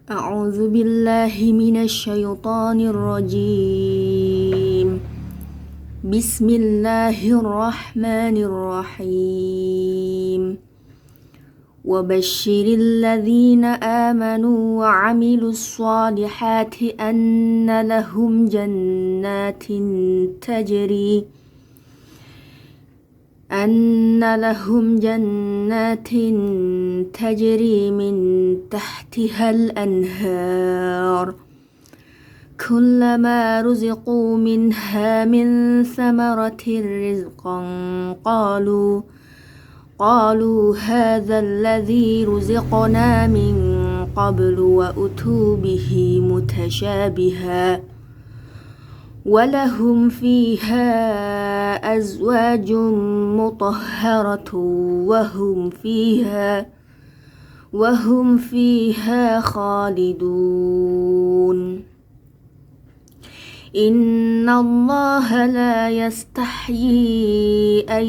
أعوذ بالله من الشيطان الرجيم. بسم الله الرحمن الرحيم. وبشر الذين آمنوا وعملوا الصالحات أن لهم جنات تجري من تحتها الأنهار كلما رزقوا منها من ثمرة رزقا قالوا هذا الذي رزقنا من قبل وأتوا به متشابها ولهم فيها أزواج مطهرة وهم فيها خالدون. إن الله لا يستحيي أن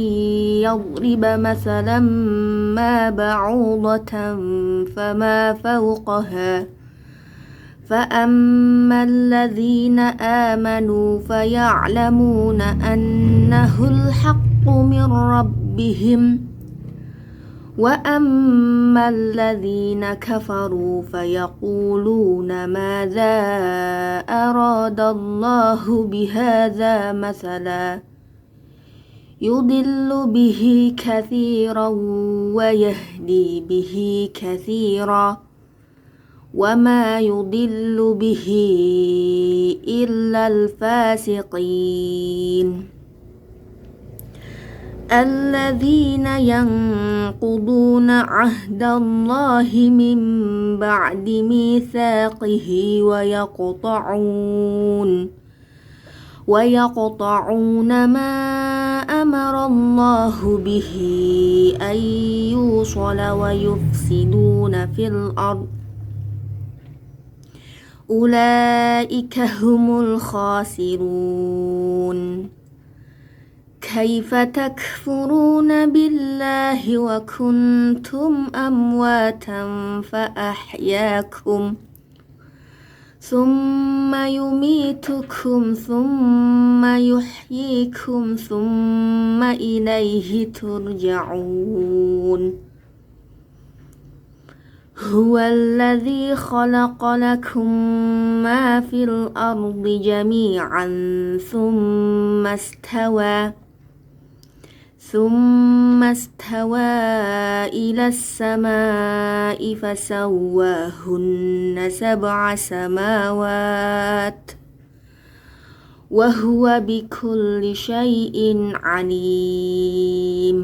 يضرب مثلا ما بعوضة فما فوقها فأما الذين آمنوا فيعلمون أنه الحق من ربهم وأما الذين كفروا فيقولون ماذا أراد الله بهذا مثلا يضل به كثيرا ويهدي به كثيرا وما يضل به إلا الفاسقين الذين ينقضون عهد الله من بعد ميثاقه ويقطعون ما أمر الله به أن يوصل ويفسدون في الأرض أولئك هم الخاسرون. كيف تكفرون بالله وكنتم أمواتا فأحياكم ثم يميتكم ثم يحييكم ثم إليه ترجعون. هو الذي خلق لكم ما في الأرض جميعا ثم استوى إلى السماء فسواهن 7 سماوات وهو بكل شيء عليم.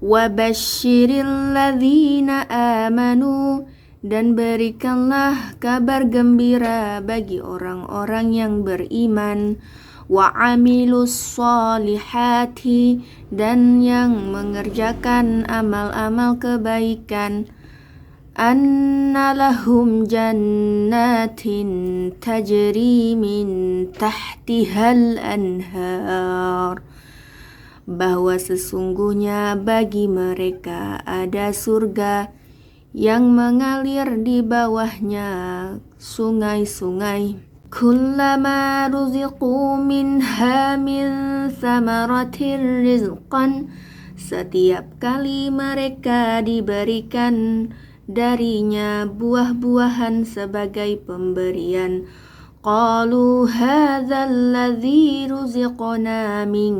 Wabashshir alladzina amanu, dan berikanlah kabar gembira bagi orang-orang yang beriman, wa amilus solihati, dan yang mengerjakan amal-amal kebaikan, anna lahum jannatin tajri min tahtihal anhar, bahwa sesungguhnya bagi mereka ada surga yang mengalir di bawahnya sungai-sungai. Kullama ruziqu minha min thamaratir rizqan, setiap kali mereka diberikan darinya buah-buahan sebagai pemberian, qalu hadzal ladzi ruziqna min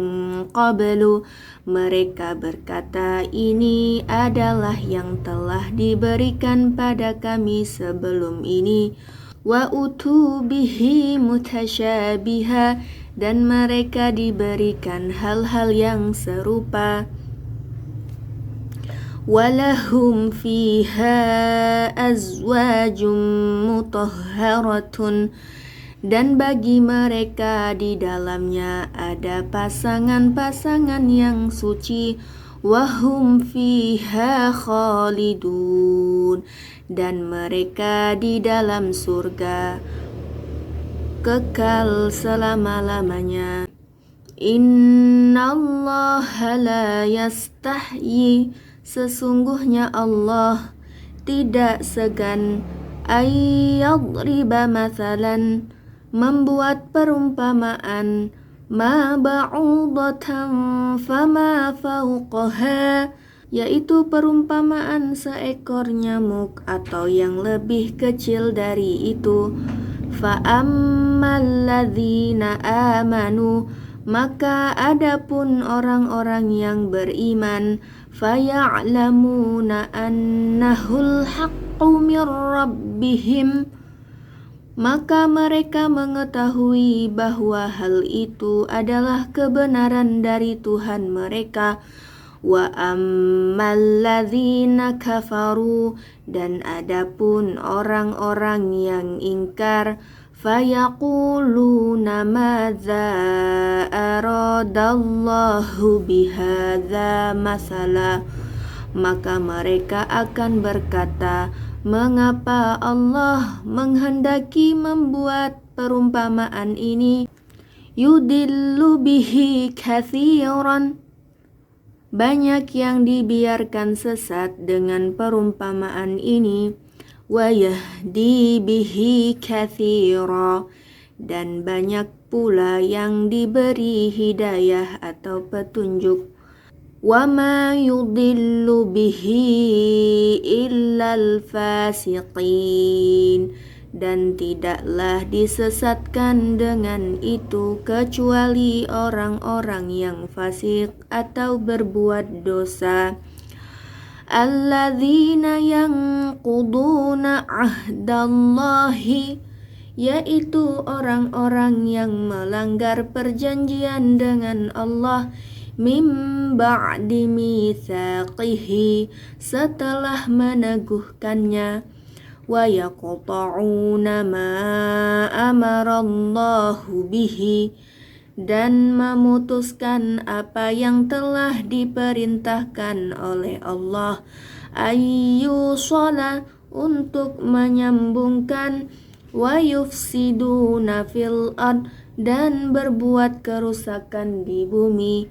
qablu, mereka berkata ini adalah yang telah diberikan pada kami sebelum ini, wa utu bihi mutasyabiha, dan mereka diberikan hal-hal yang serupa, walahum fiha azwajum mutahharatun, dan bagi mereka di dalamnya ada pasangan-pasangan yang suci, wahum fiha khalidun, dan mereka di dalam surga kekal selama-lamanya. Innallaha la yastahyi, sesungguhnya Allah tidak segan ayyadriba mathalan, membuat perumpamaan, ma ba'udatan fama fauqaha, yaitu perumpamaan seekor nyamuk atau yang lebih kecil dari itu. Fa'ammal ladzina amanu, maka adapun orang-orang yang beriman, faya'lamuna annahul haqqu mir rabbihim, maka mereka mengetahui bahwa hal itu adalah kebenaran dari Tuhan mereka. Wa ammal ladzina kafaru, dan adapun orang-orang yang ingkar, fayaquluna madza aradallahu bihadza masala, maka mereka akan berkata, mengapa Allah menghendaki membuat perumpamaan ini? Yudillu bihi katsiran, banyak yang dibiarkan sesat dengan perumpamaan ini. Wa yahdi bihi katsira, dan banyak pula yang diberi hidayah atau petunjuk. Wa ma yudillu bihi illal fasiqin, dan tidaklah disesatkan dengan itu kecuali orang-orang yang fasik atau berbuat dosa. Alladzina yanquduna ahdallahi, yaitu orang-orang yang melanggar perjanjian dengan Allah, mim ba'di mitsaqihi, setelah meneguhkannya. Wa yaqta'una ma amarallahu bihi, dan memutuskan apa yang telah diperintahkan oleh Allah, ayyusala, untuk menyambungkan, wa yufsiduna fil ard, dan berbuat kerusakan di bumi.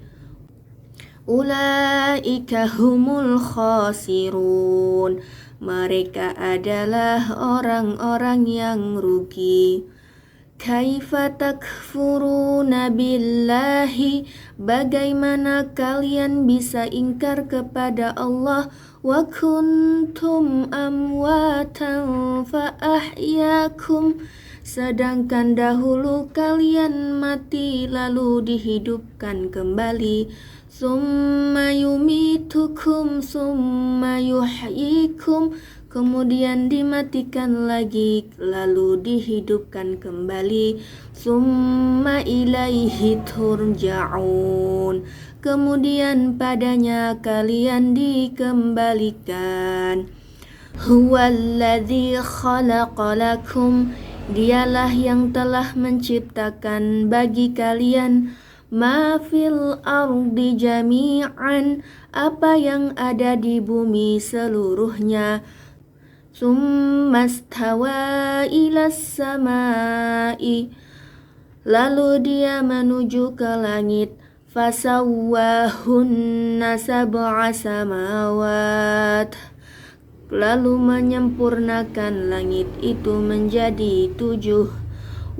Ulaika humul khasirun, mereka adalah orang-orang yang rugi. Kaifa takfuruna billahi, bagaimana kalian bisa ingkar kepada Allah, wa kuntum amwatan fa ahyakum, sedangkan dahulu kalian mati lalu dihidupkan kembali. Summa yumitukum summa yuhyikum, kemudian dimatikan lagi lalu dihidupkan kembali. Summa ilaihi turja'un, kemudian padanya kalian dikembalikan. Huwallazi khalaqalakum, dialah yang telah menciptakan bagi kalian, ma fil ardi jami'an, apa yang ada di bumi seluruhnya. Summastawa ilas samai, lalu dia menuju ke langit. Fasawwahunna sab'a samawat, lalu menyempurnakan langit itu menjadi 7.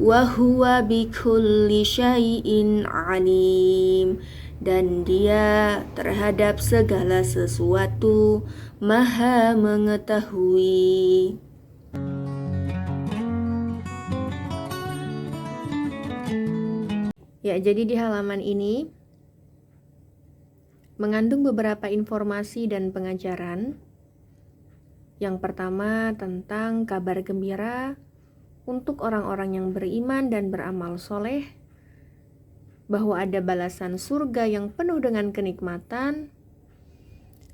Wa huwa bikulli syai'in alim, dan dia terhadap segala sesuatu maha mengetahui. Ya, jadi di halaman ini mengandung beberapa informasi dan pengajaran. Yang pertama tentang kabar gembira untuk orang-orang yang beriman dan beramal soleh, bahwa ada balasan surga yang penuh dengan kenikmatan.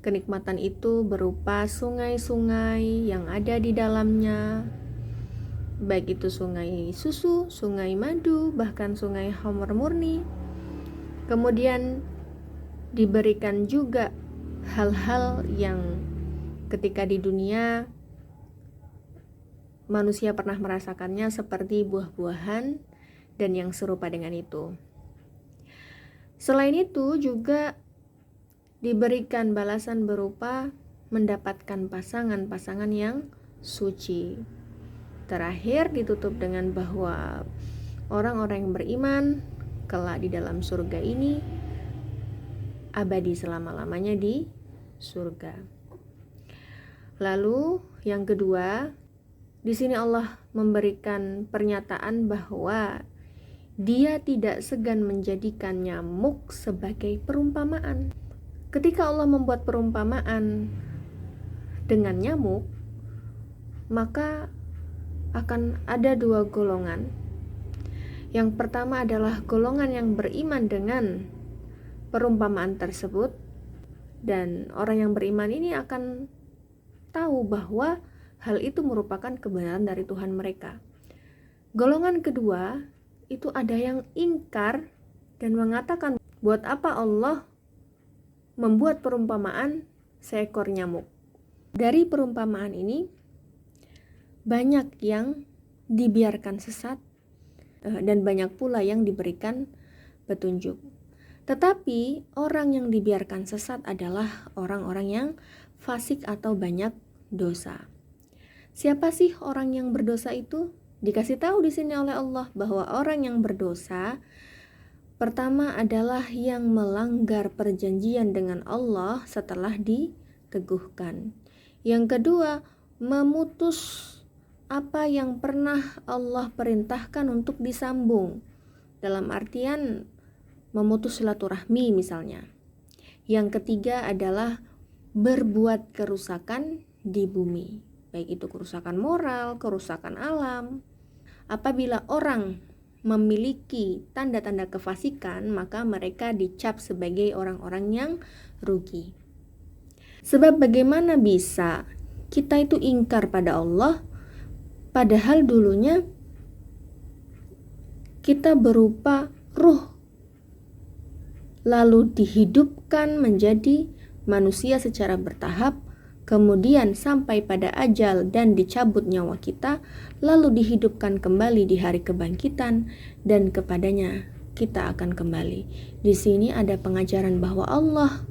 Kenikmatan itu berupa sungai-sungai yang ada di dalamnya, baik itu sungai susu, sungai madu, bahkan sungai khamr murni. Kemudian diberikan juga hal-hal yang ketika di dunia manusia pernah merasakannya, seperti buah-buahan dan yang serupa dengan itu. Selain itu juga diberikan balasan berupa mendapatkan pasangan-pasangan yang suci. Terakhir ditutup dengan bahwa orang-orang yang beriman kelak di dalam surga ini abadi selama-lamanya di surga. Lalu yang kedua, di sini Allah memberikan pernyataan bahwa Dia tidak segan menjadikan nyamuk sebagai perumpamaan. Ketika Allah membuat perumpamaan dengan nyamuk, maka akan ada dua golongan. Yang pertama adalah golongan yang beriman dengan perumpamaan tersebut, dan orang yang beriman ini akan tahu bahwa hal itu merupakan kebenaran dari Tuhan mereka. Golongan kedua itu ada yang ingkar dan mengatakan, buat apa Allah membuat perumpamaan seekor nyamuk? Dari perumpamaan ini banyak yang dibiarkan sesat dan banyak pula yang diberikan petunjuk. Tetapi orang yang dibiarkan sesat adalah orang-orang yang fasik atau banyak dosa. Siapa sih orang yang berdosa itu? Dikasih tahu di sini oleh Allah bahwa orang yang berdosa pertama adalah yang melanggar perjanjian dengan Allah setelah diteguhkan. Yang kedua, memutus apa yang pernah Allah perintahkan untuk disambung, dalam artian memutus silaturahmi misalnya. Yang ketiga adalah berbuat kerusakan di bumi, baik itu kerusakan moral, kerusakan alam. Apabila orang memiliki tanda-tanda kefasikan, maka mereka dicap sebagai orang-orang yang rugi. Sebab bagaimana bisa kita itu ingkar pada Allah, padahal dulunya kita berupa ruh, lalu dihidupkan menjadi manusia secara bertahap, kemudian sampai pada ajal dan dicabut nyawa kita, lalu dihidupkan kembali di hari kebangkitan, dan kepadanya kita akan kembali. Di sini ada pengajaran bahwa Allah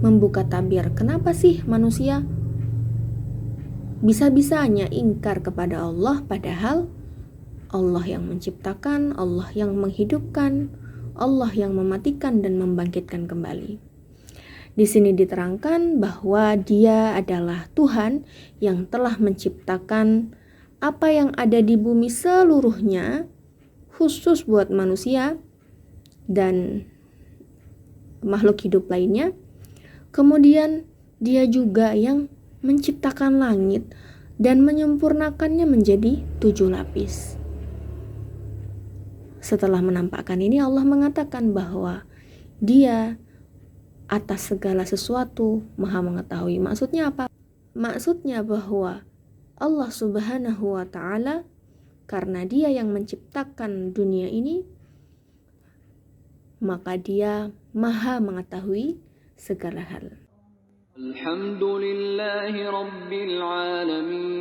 membuka tabir. Kenapa sih manusia bisa-bisanya ingkar kepada Allah, padahal Allah yang menciptakan, Allah yang menghidupkan, Allah yang mematikan dan membangkitkan kembali. Di sini diterangkan bahwa Dia adalah Tuhan yang telah menciptakan apa yang ada di bumi seluruhnya, khusus buat manusia dan makhluk hidup lainnya. Kemudian Dia juga yang menciptakan langit dan menyempurnakannya menjadi 7 lapis. Setelah menampakkan ini, Allah mengatakan bahwa Dia atas segala sesuatu maha mengetahui. Maksudnya apa? Maksudnya bahwa Allah Subhanahu wa ta'ala, karena Dia yang menciptakan dunia ini, maka Dia maha mengetahui segala hal. Alhamdulillahi Rabbil Alamin.